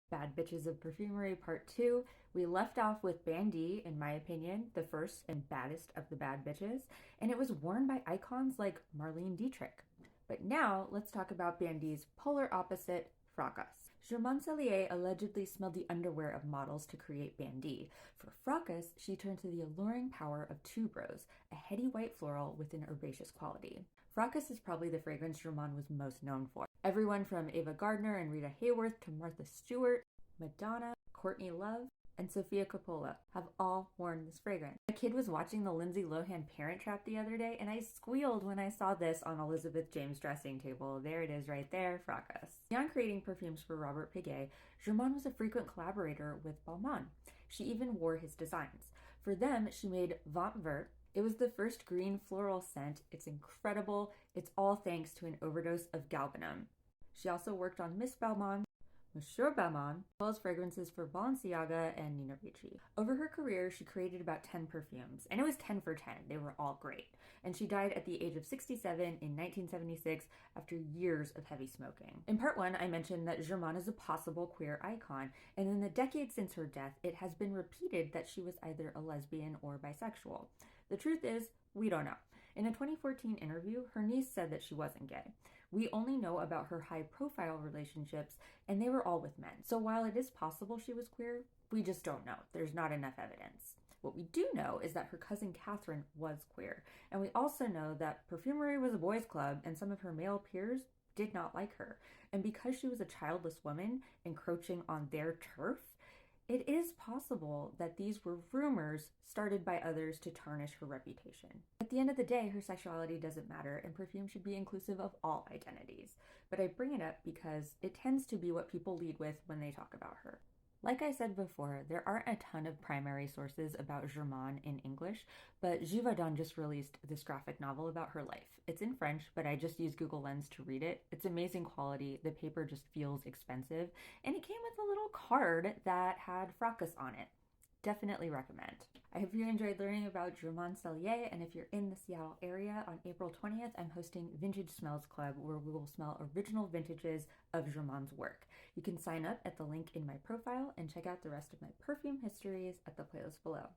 Bad Bitches of Perfumery Part 2. We left off with Bandy, in my opinion, the first and baddest of the bad bitches, and it was worn by icons like Marlene Dietrich. But now, let's talk about Bandy's polar opposite, Fracas. Germaine Cellier allegedly smelled the underwear of models to create Bandy. For Fracas, she turned to the alluring power of tuberose, a heady white floral with an herbaceous quality. Fracas is probably the fragrance Germaine was most known for. Everyone from Ava Gardner and Rita Hayworth to Martha Stewart, Madonna, Courtney Love, and Sofia Coppola have all worn this fragrance. My kid was watching the Lindsay Lohan Parent Trap the other day, and I squealed when I saw this on Elizabeth James' dressing table. There it is right there, Fracas. Beyond creating perfumes for Robert Piguet, Germaine was a frequent collaborator with Balmain. She even wore his designs. For them, she made Vent Vert. It was the first green floral scent. It's incredible. It's all thanks to an overdose of galbanum. She also worked on Miss Balmain, Monsieur Balmain, as well as fragrances for Balenciaga and Nina Ricci. Over her career, she created about 10 perfumes, and it was 10 for 10. They were all great. And she died at the age of 67 in 1976 after years of heavy smoking. In part 1, I mentioned that Germaine is a possible queer icon, and in the decades since her death, it has been repeated that she was either a lesbian or bisexual. The truth is, we don't know. In a 2014 interview, her niece said that she wasn't gay. We only know about her high-profile relationships, and they were all with men. So while it is possible she was queer, we just don't know. There's not enough evidence. What we do know is that her cousin Catherine was queer, and we also know that Perfumery was a boys' club, and some of her male peers did not like her. And because she was a childless woman encroaching on their turf, it is possible that these were rumors started by others to tarnish her reputation. At the end of the day, her sexuality doesn't matter, and perfume should be inclusive of all identities. But I bring it up because it tends to be what people lead with when they talk about her. Like I said before, there aren't a ton of primary sources about Germaine in English, but Givaudan just released this graphic novel about her life. It's in French, but I just used Google Lens to read it. It's amazing quality, the paper just feels expensive, and it came with a little card that had Fracas on it. Definitely recommend. I hope you enjoyed learning about Germaine Cellier, and if you're in the Seattle area, on April 20th, I'm hosting Vintage Smells Club, where we will smell original vintages of Germaine's work. You can sign up at the link in my profile and check out the rest of my perfume histories at the playlist below.